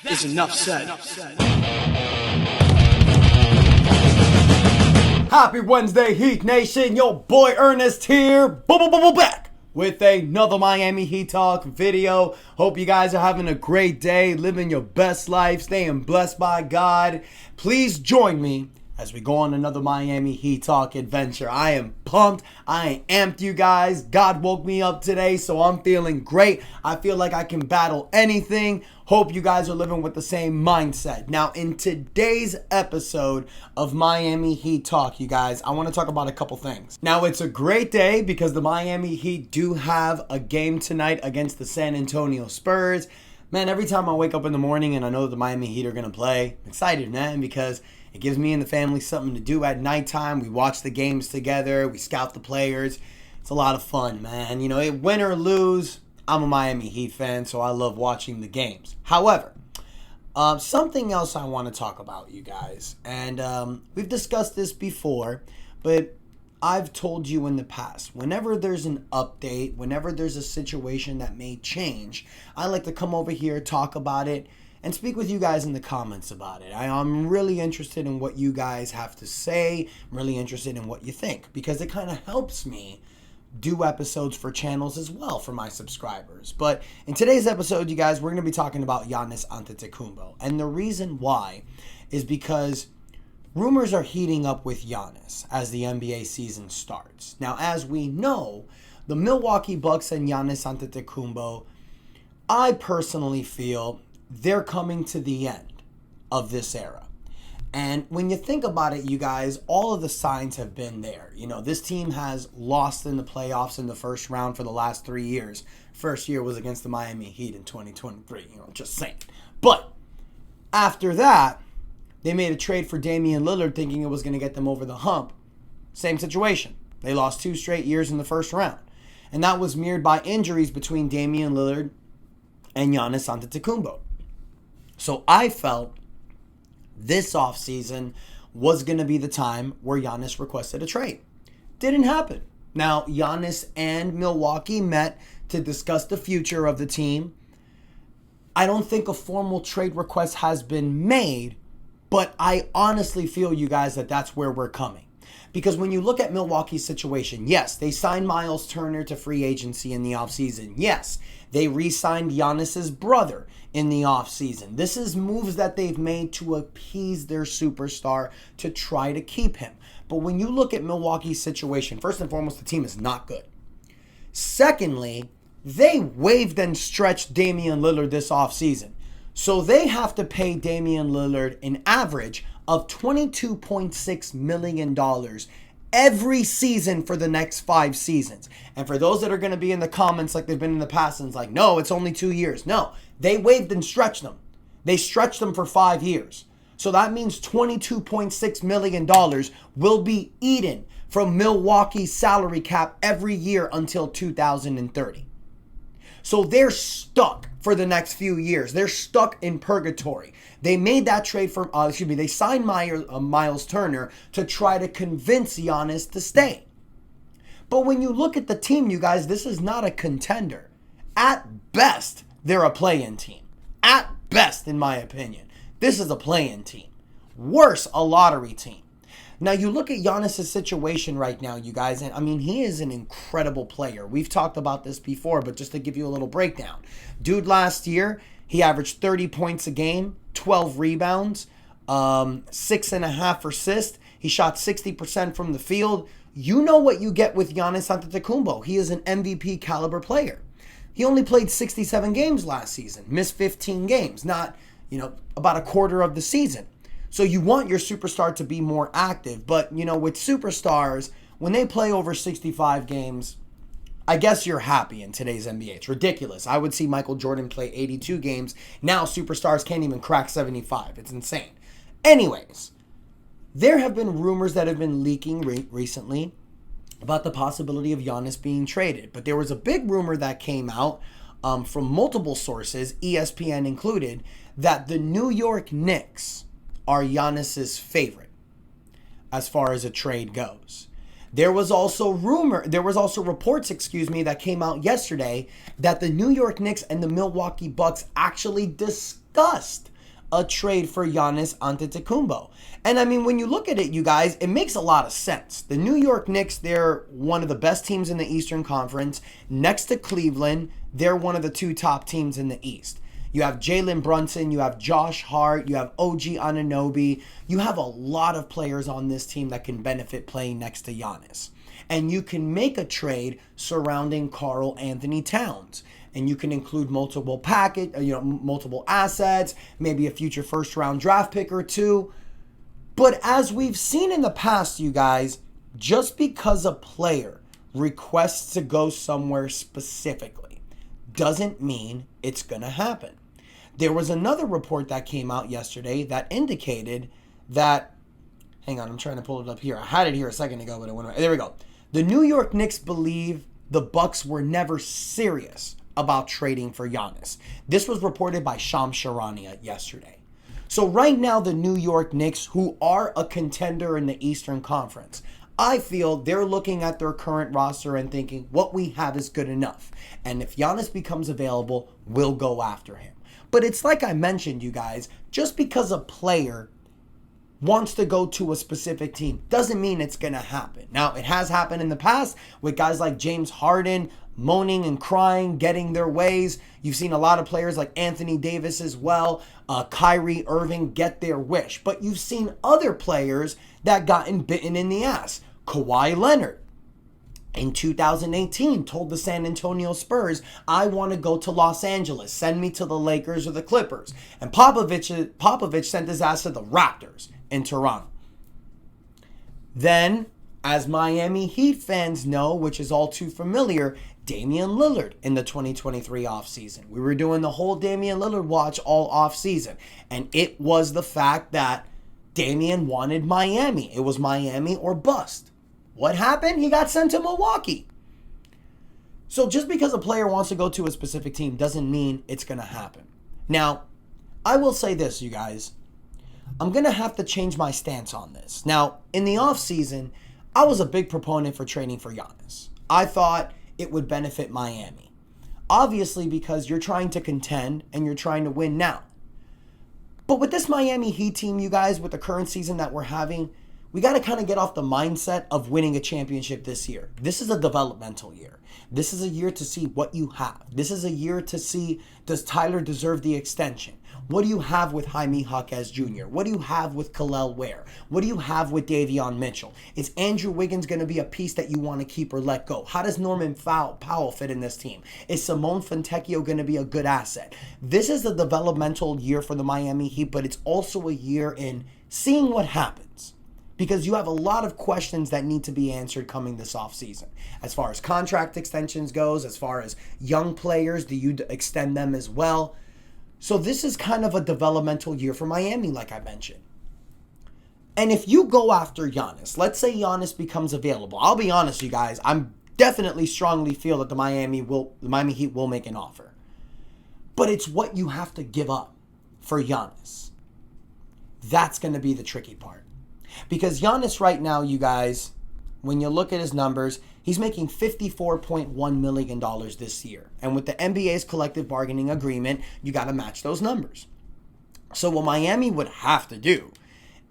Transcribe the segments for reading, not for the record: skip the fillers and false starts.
is enough said. Happy Wednesday, Heat Nation. Yo, boy Ernest here. Back with another Miami Heat Talk video. Hope you guys are having a great day, living your best life, staying blessed by God. Please join me as we go on another Miami Heat Talk adventure. I am pumped. I am amped, you guys. God woke me up today, so I'm feeling great. I feel like I can battle anything. Hope you guys are living with the same mindset. Now, in today's episode of Miami Heat Talk, you guys, I want to talk about a couple things. Now, it's a great day because the Miami Heat do have a game tonight against the San Antonio Spurs. Man, every time I wake up in the morning and I know that the Miami Heat are going to play, I'm excited, man, because it gives me and the family something to do at nighttime. We watch the games together. We scout the players. It's a lot of fun, man. You know, win or lose, I'm a Miami Heat fan, so I love watching the games. However, something else I want to talk about, you guys. And we've discussed this before, but I've told you in the past, whenever there's an update, whenever there's a situation that may change, I like to come over here, talk about it, and speak with you guys in the comments about it. I'm really interested in what you guys have to say. I'm really interested in what you think because it kind of helps me do episodes for channels as well for my subscribers. But in today's episode, you guys, we're going to be talking about Giannis Antetokounmpo. And the reason why is because rumors are heating up with Giannis as the NBA season starts. Now, as we know, the Milwaukee Bucks and Giannis Antetokounmpo, I personally feel they're coming to the end of this era. And when you think about it, you guys, all of the signs have been there. You know, this team has lost in the playoffs in the first round for the last 3 years. First year was against the Miami Heat in 2023, just saying. But after that, they made a trade for Damian Lillard thinking it was going to get them over the hump. Same situation. They lost 2 straight years in the first round. And that was mirrored by injuries between Damian Lillard and Giannis Antetokounmpo. So I felt this offseason was going to be the time where Giannis requested a trade. Didn't happen. Now, Giannis and Milwaukee met to discuss the future of the team. I don't think a formal trade request has been made, but I honestly feel, you guys, that that's where we're coming. Because when you look at Milwaukee's situation, yes, they signed Miles Turner to free agency in the offseason. Yes, they re-signed Giannis's brother in the offseason. This is moves that they've made to appease their superstar to try to keep him. But when you look at Milwaukee's situation, first and foremost, the team is not good. Secondly, they waived and stretched Damian Lillard this offseason. So they have to pay Damian Lillard an average of $22.6 million every season for the next 5 seasons. And for those that are going to be in the comments like they've been in the past and it's like, no, it's only 2 years. No, they waived and stretched them. They stretched them for 5 years. So that means $22.6 million will be eaten from Milwaukee's salary cap every year until 2030. So they're stuck for the next few years. They're stuck in purgatory. They made that trade for, they signed Miles Turner to try to convince Giannis to stay. But when you look at the team, you guys, this is not a contender. At best, they're a play-in team. At best, in my opinion, this is a play-in team. Worse, a lottery team. Now, you look at Giannis' situation right now, you guys, and I mean, he is an incredible player. We've talked about this before, but just to give you a little breakdown. Dude, last year, he averaged 30 points a game, 12 rebounds, 6.5 assists. He shot 60% from the field. You know what you get with Giannis Antetokounmpo. He is an MVP caliber player. He only played 67 games last season, missed 15 games, not, about a quarter of the season. So you want your superstar to be more active. But, with superstars, when they play over 65 games, I guess you're happy in today's NBA. It's ridiculous. I would see Michael Jordan play 82 games. Now superstars can't even crack 75. It's insane. Anyways, there have been rumors that have been leaking recently about the possibility of Giannis being traded. But there was a big rumor that came out from multiple sources, ESPN included, that the New York Knicks are Giannis's favorite as far as a trade goes. There was also reports, that came out yesterday that the New York Knicks and the Milwaukee Bucks actually discussed a trade for Giannis Antetokounmpo. And I mean, when you look at it, you guys, it makes a lot of sense. The New York Knicks, they're one of the best teams in the Eastern Conference. Next to Cleveland, they're one of the 2 top teams in the East. You have Jalen Brunson, you have Josh Hart, you have OG Anunoby. You have a lot of players on this team that can benefit playing next to Giannis. And you can make a trade surrounding Karl Anthony Towns. And you can include multiple multiple assets, maybe a future first-round draft pick or 2. But as we've seen in the past, you guys, just because a player requests to go somewhere specifically doesn't mean it's going to happen. There was another report that came out yesterday that indicated that, hang on, I'm trying to pull it up here. I had it here a second ago, but it went away. There we go. The New York Knicks believe the Bucks were never serious about trading for Giannis. This was reported by Shams Charania yesterday. So right now, the New York Knicks, who are a contender in the Eastern Conference, I feel they're looking at their current roster and thinking, what we have is good enough. And if Giannis becomes available, we'll go after him. But it's like I mentioned, you guys, just because a player wants to go to a specific team doesn't mean it's going to happen. Now, it has happened in the past with guys like James Harden moaning and crying, getting their ways. You've seen a lot of players like Anthony Davis as well, Kyrie Irving get their wish. But you've seen other players that gotten bitten in the ass. Kawhi Leonard, in 2018, told the San Antonio Spurs, I want to go to Los Angeles. Send me to the Lakers or the Clippers. And Popovich sent his ass to the Raptors in Toronto. Then, as Miami Heat fans know, which is all too familiar, Damian Lillard in the 2023 offseason. We were doing the whole Damian Lillard watch all offseason. And it was the fact that Damian wanted Miami. It was Miami or bust. What happened? He got sent to Milwaukee. So just because a player wants to go to a specific team doesn't mean it's going to happen. Now, I will say this, you guys. I'm going to have to change my stance on this. Now, in the offseason, I was a big proponent for trading for Giannis. I thought it would benefit Miami. Obviously, because you're trying to contend and you're trying to win now. But with this Miami Heat team, you guys, with the current season that we're having, we got to kind of get off the mindset of winning a championship this year. This is a developmental year. This is a year to see what you have. This is a year to see, does Tyler deserve the extension? What do you have with Jaime Jaquez Jr.? What do you have with Kel'el Ware? What do you have with Davion Mitchell? Is Andrew Wiggins going to be a piece that you want to keep or let go? How does Norman Powell fit in this team? Is Simone Fontecchio going to be a good asset? This is a developmental year for the Miami Heat, but it's also a year in seeing what happens. Because you have a lot of questions that need to be answered coming this offseason. As far as contract extensions goes, as far as young players, do you extend them as well? So this is kind of a developmental year for Miami, like I mentioned. And if you go after Giannis, let's say Giannis becomes available. I'll be honest, you guys, I'm definitely strongly feel that the Miami Heat will make an offer. But it's what you have to give up for Giannis. That's going to be the tricky part. Because Giannis right now, you guys, when you look at his numbers, he's making $54.1 million this year. And with the NBA's collective bargaining agreement, you got to match those numbers. So what Miami would have to do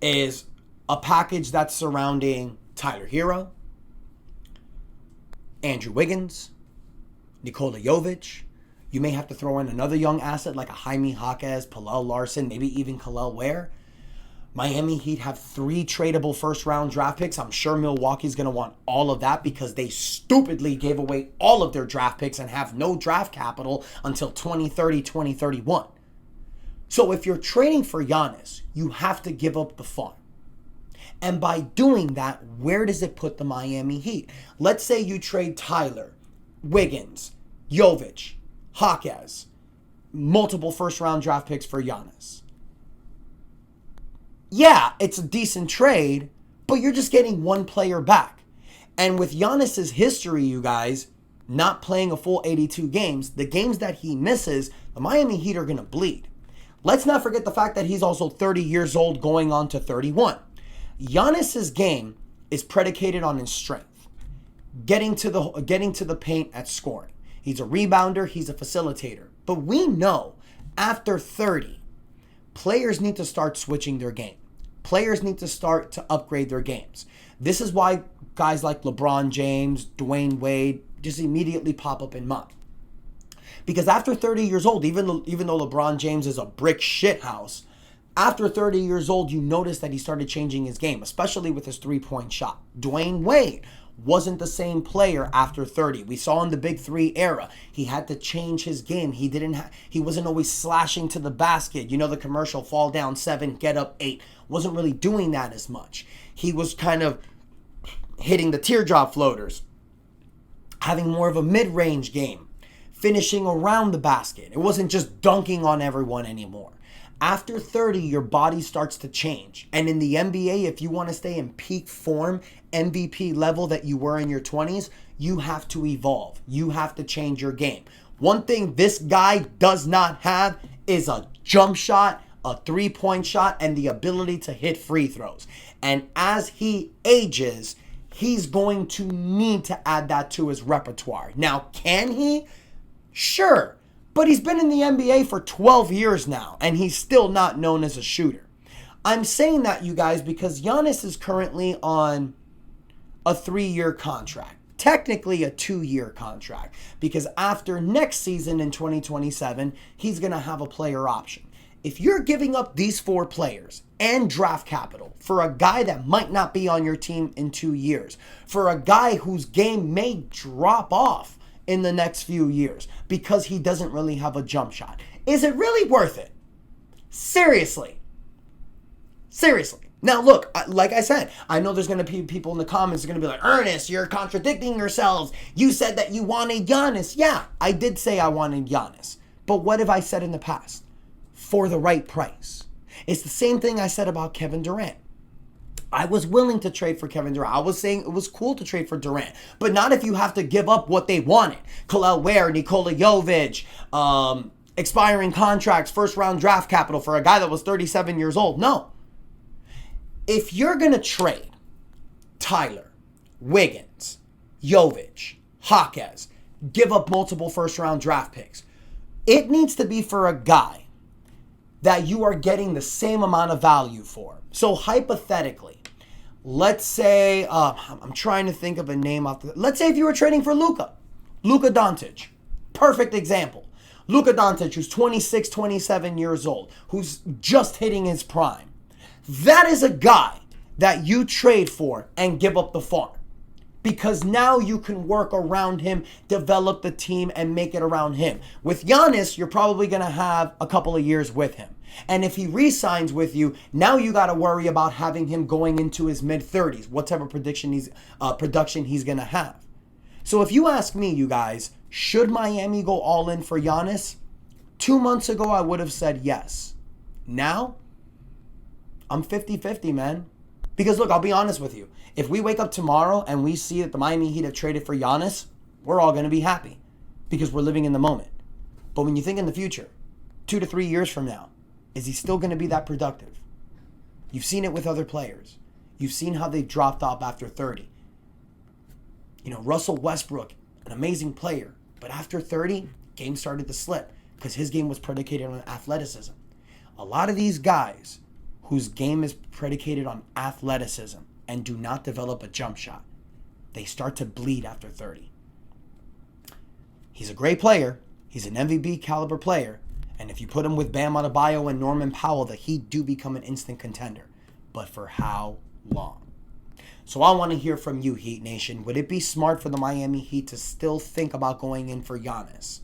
is a package that's surrounding Tyler Hero, Andrew Wiggins, Nikola Jovic. You may have to throw in another young asset like a Jaime Jaquez, Pallel Larson, maybe even Kel'el Ware. Miami Heat have 3 tradable first-round draft picks. I'm sure Milwaukee's going to want all of that because they stupidly gave away all of their draft picks and have no draft capital until 2030, 2031. So if you're trading for Giannis, you have to give up the farm. And by doing that, where does it put the Miami Heat? Let's say you trade Tyler, Wiggins, Jovic, Jaquez, multiple first-round draft picks for Giannis. Yeah, it's a decent trade, but you're just getting one player back. And with Giannis's history, you guys, not playing a full 82 games, the games that he misses, the Miami Heat are going to bleed. Let's not forget the fact that he's also 30 years old going on to 31. Giannis's game is predicated on his strength, getting to the paint at scoring. He's a rebounder, he's a facilitator. But we know after 30, players need to start switching their game. Players need to start to upgrade their games. This is why guys like LeBron James, Dwayne Wade just immediately pop up in mind. Because after 30 years old, even though LeBron James is a brick shithouse, after 30 years old, you notice that he started changing his game, especially with his three-point shot. Dwayne Wade wasn't the same player after 30. We saw in the Big Three era, he had to change his game. He wasn't always slashing to the basket. You know the commercial, fall down 7, get up 8. Wasn't really doing that as much. He was kind of hitting the teardrop floaters, having more of a mid-range game, finishing around the basket. It wasn't just dunking on everyone anymore. After 30, your body starts to change. And in the NBA, if you want to stay in peak form, MVP level that you were in your 20s, you have to evolve. You have to change your game. One thing this guy does not have is a jump shot, a three-point shot, and the ability to hit free throws. And as he ages, he's going to need to add that to his repertoire. Now, can he? Sure. But he's been in the NBA for 12 years now, and he's still not known as a shooter. I'm saying that, you guys, because Giannis is currently on a 3-year contract. Technically a 2-year contract, because after next season in 2027, he's going to have a player option. If you're giving up these 4 players and draft capital for a guy that might not be on your team in 2 years, for a guy whose game may drop off in the next few years because he doesn't really have a jump shot, is it really worth it? Seriously. Now look, like I said, I know there's going to be people in the comments that are going to be like, Ernest, you're contradicting yourselves. You said that you wanted Giannis. Yeah, I did say I wanted Giannis. But what have I said in the past? For the right price. It's the same thing I said about Kevin Durant. I was willing to trade for Kevin Durant. I was saying it was cool to trade for Durant, but not if you have to give up what they wanted. Khalil Ware, Nikola Jovic, expiring contracts, first-round draft capital for a guy that was 37 years old. No. If you're going to trade Tyler, Wiggins, Jovic, Jaquez, give up multiple first-round draft picks, it needs to be for a guy that you are getting the same amount of value for. So hypothetically, let's say, I'm trying to think of a name let's say if you were trading for Luka Doncic, perfect example. Luka Doncic, who's 26, 27 years old, who's just hitting his prime. That is a guy that you trade for and give up the farm. Because now you can work around him, develop the team, and make it around him. With Giannis, you're probably going to have a couple of years with him. And if he re-signs with you, now you got to worry about having him going into his mid-30s. What type of production he's going to have. So if you ask me, you guys, should Miami go all in for Giannis? 2 months ago, I would have said yes. Now, I'm 50-50, man. Because look, I'll be honest with you. If we wake up tomorrow and we see that the Miami Heat have traded for Giannis, we're all going to be happy because we're living in the moment. But when you think in the future, 2 to 3 years from now, is he still going to be that productive? You've seen it with other players. You've seen how they dropped off after 30. You know, Russell Westbrook, an amazing player, but after 30, game started to slip because his game was predicated on athleticism. A lot of these guys whose game is predicated on athleticism and do not develop a jump shot, they start to bleed after 30. He's a great player. He's an MVP caliber player. And if you put him with Bam Adebayo and Norman Powell, the Heat do become an instant contender. But for how long? So I want to hear from you, Heat Nation. Would it be smart for the Miami Heat to still think about going in for Giannis?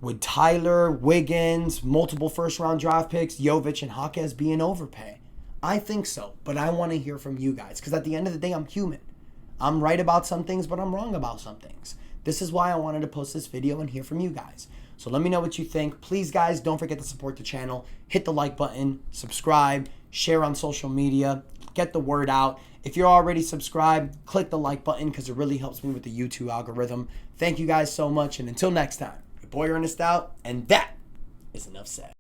Would Tyler, Wiggins, multiple first-round draft picks, Jovic, and Jaquez be an overpay? I think so, but I want to hear from you guys because at the end of the day, I'm human. I'm right about some things, but I'm wrong about some things. This is why I wanted to post this video and hear from you guys. So let me know what you think. Please, guys, don't forget to support the channel. Hit the like button, subscribe, share on social media, get the word out. If you're already subscribed, click the like button because it really helps me with the YouTube algorithm. Thank you guys so much, and until next time. Boy Ernest out, and that is enough said.